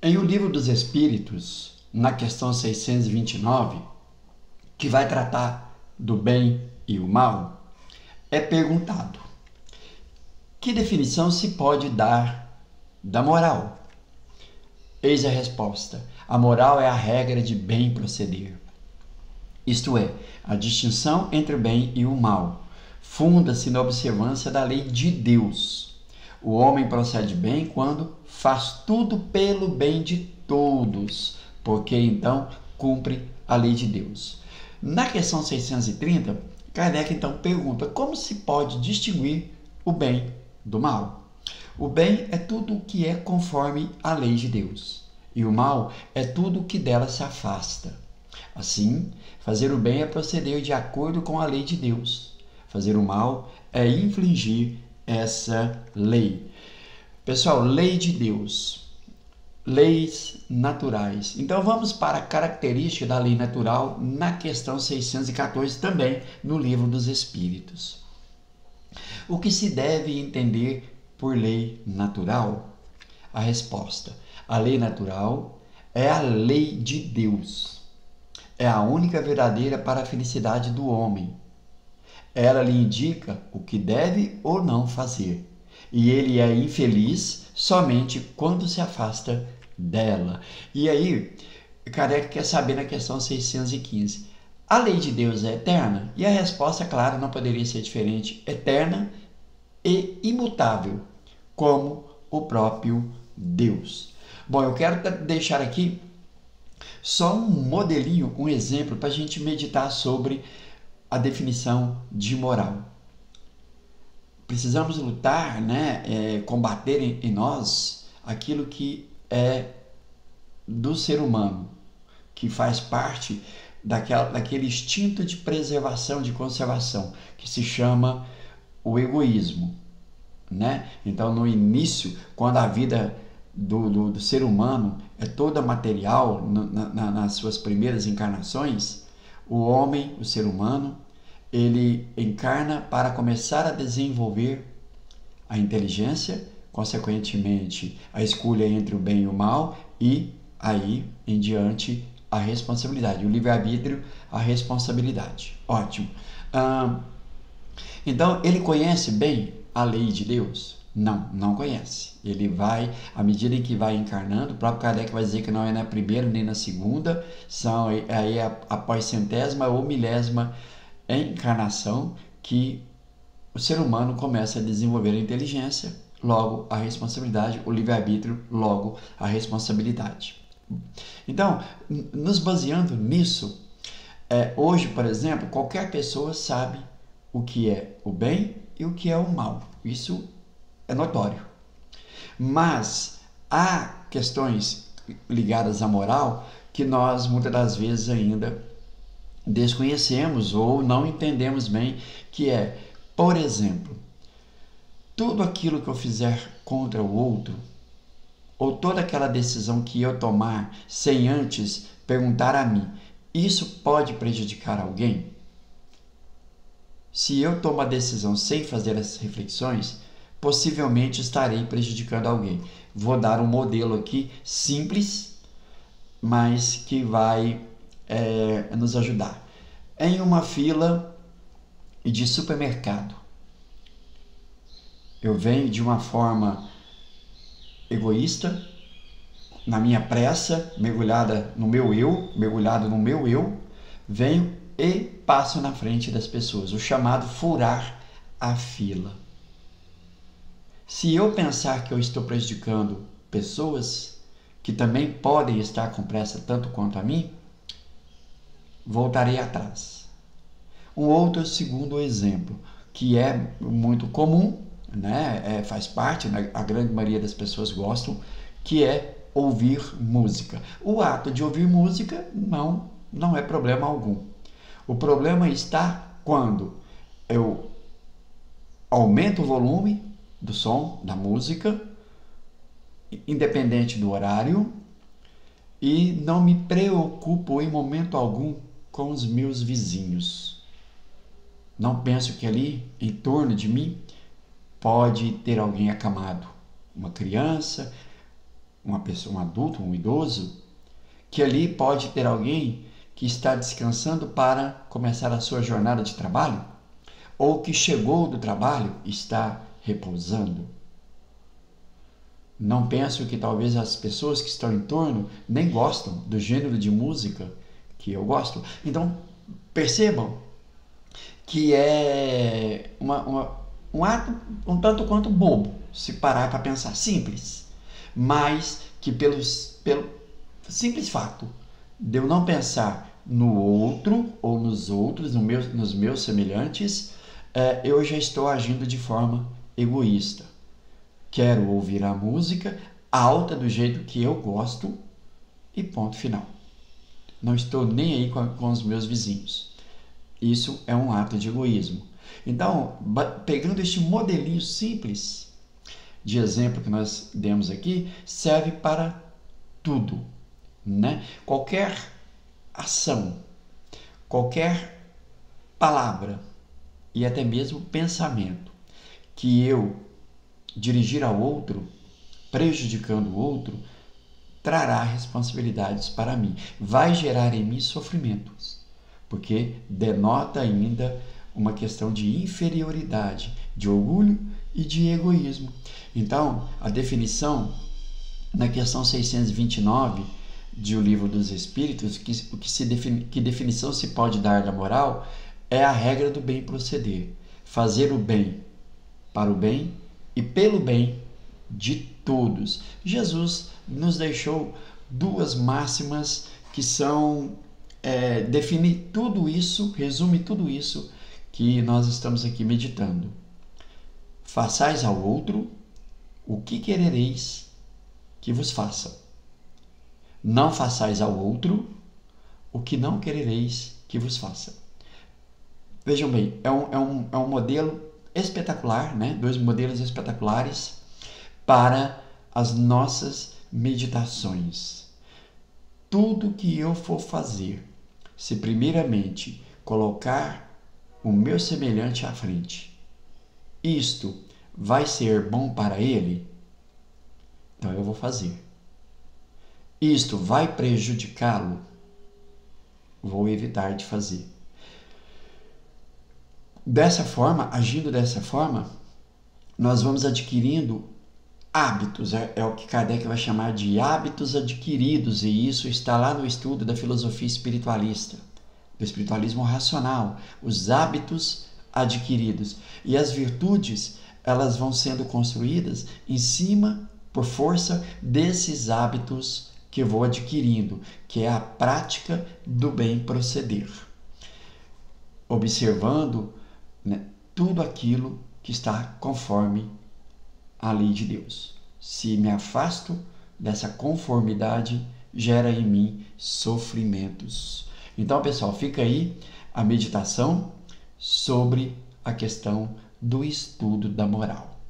Em O Livro dos Espíritos, na questão 629, que vai tratar do bem e o mal, é perguntado: que definição se pode dar da moral? Eis a resposta: a moral é a regra de bem proceder. Isto é, a distinção entre o bem e o mal. Funda-se na observância da lei de Deus. O homem procede bem quando faz tudo pelo bem de todos, porque então cumpre a lei de Deus. Na questão 630, Kardec então pergunta como se pode distinguir o bem do mal. O bem é tudo o que é conforme a lei de Deus, e o mal é tudo o que dela se afasta. Assim, fazer o bem é proceder de acordo com a lei de Deus. Fazer o mal é infringir essa lei. Pessoal, lei de Deus, leis naturais. Então vamos para a característica da lei natural na questão 614, também no Livro dos Espíritos. O que se deve entender por lei natural? A resposta: a lei natural é a lei de Deus. É a única verdadeira para a felicidade do homem. Ela lhe indica o que deve ou não fazer, e ele é infeliz somente quando se afasta dela. E aí, Kardec quer saber na questão 615, a lei de Deus é eterna? E a resposta, claro, não poderia ser diferente: eterna e imutável, como o próprio Deus. Bom, eu quero deixar aqui só um modelinho, um exemplo para a gente meditar sobre a definição de moral. Precisamos lutar, combater em nós aquilo que é do ser humano, que faz parte daquele instinto de preservação, de conservação, que se chama o egoísmo. Então, no início, quando a vida do ser humano é toda material, nas suas primeiras encarnações, o homem, o ser humano, ele encarna para começar a desenvolver a inteligência, consequentemente a escolha entre o bem e o mal, e aí em diante a responsabilidade, o livre-arbítrio, a responsabilidade. Ótimo. Então, ele conhece bem a lei de Deus? Não conhece. Ele vai, à medida em que vai encarnando, o próprio Kardec vai dizer que não é na primeira nem na segunda, são aí após centésima ou milésima encarnação que o ser humano começa a desenvolver a inteligência, logo a responsabilidade, o livre-arbítrio, logo a responsabilidade. Então, nos baseando nisso, hoje, por exemplo, qualquer pessoa sabe o que é o bem e o que é o mal. Isso é notório. Mas há questões ligadas à moral que nós muitas das vezes ainda desconhecemos ou não entendemos bem, que é, por exemplo, tudo aquilo que eu fizer contra o outro, ou toda aquela decisão que eu tomar sem antes perguntar a mim, isso pode prejudicar alguém? Se eu tomo a decisão sem fazer essas reflexões, possivelmente estarei prejudicando alguém. Vou dar um modelo aqui simples, mas que vai nos ajudar. Em uma fila de supermercado, eu venho de uma forma egoísta, na minha pressa, mergulhado no meu eu, venho e passo na frente das pessoas, o chamado furar a fila. Se eu pensar que eu estou prejudicando pessoas que também podem estar com pressa tanto quanto a mim, voltarei atrás. Um outro segundo exemplo, que é muito comum, faz parte, a grande maioria das pessoas gostam, que é ouvir música. O ato de ouvir música não é problema algum. O problema está quando eu aumento o volume do som, da música, independente do horário, e não me preocupo em momento algum com os meus vizinhos. Não penso que ali, em torno de mim, pode ter alguém acamado, uma criança, uma pessoa, um adulto, um idoso, que ali pode ter alguém que está descansando para começar a sua jornada de trabalho, ou que chegou do trabalho e está repousando. Não penso que talvez as pessoas que estão em torno nem gostam do gênero de música que eu gosto. Então, percebam que é um ato um tanto quanto bobo, se parar para pensar, simples, mas que pelo simples fato de eu não pensar no outro ou nos outros, nos meus semelhantes, eu já estou agindo de forma egoísta. Quero ouvir a música alta do jeito que eu gosto e ponto final. Não estou nem aí com os meus vizinhos. Isso é um ato de egoísmo. Então, pegando este modelinho simples de exemplo que nós demos aqui, serve para tudo, né? Qualquer ação, qualquer palavra e até mesmo pensamento que eu dirigir ao outro, prejudicando o outro, trará responsabilidades para mim. Vai gerar em mim sofrimentos, porque denota ainda uma questão de inferioridade, de orgulho e de egoísmo. Então, a definição na questão 629 de O Livro dos Espíritos, que definição se pode dar da moral, é a regra do bem proceder. Fazer o bem para o bem e pelo bem de todos. Jesus nos deixou duas máximas que são define tudo isso, resume tudo isso que nós estamos aqui meditando. Façais ao outro o que querereis que vos faça. Não façais ao outro o que não querereis que vos faça. Vejam bem, é um modelo espetacular, né? Dois modelos espetaculares para as nossas meditações. Tudo que eu for fazer, se primeiramente colocar o meu semelhante à frente, isto vai ser bom para ele, então eu vou fazer. Isto vai prejudicá-lo, vou evitar de fazer. Dessa forma, agindo dessa forma, nós vamos adquirindo hábitos, é o que Kardec vai chamar de hábitos adquiridos, e isso está lá no estudo da filosofia espiritualista, do espiritualismo racional, os hábitos adquiridos. E as virtudes, elas vão sendo construídas em cima, por força desses hábitos que eu vou adquirindo, que é a prática do bem proceder. Observando, né, tudo aquilo que está conforme a lei de Deus. Se me afasto dessa conformidade, gera em mim sofrimentos. Então, pessoal, fica aí a meditação sobre a questão do estudo da moral.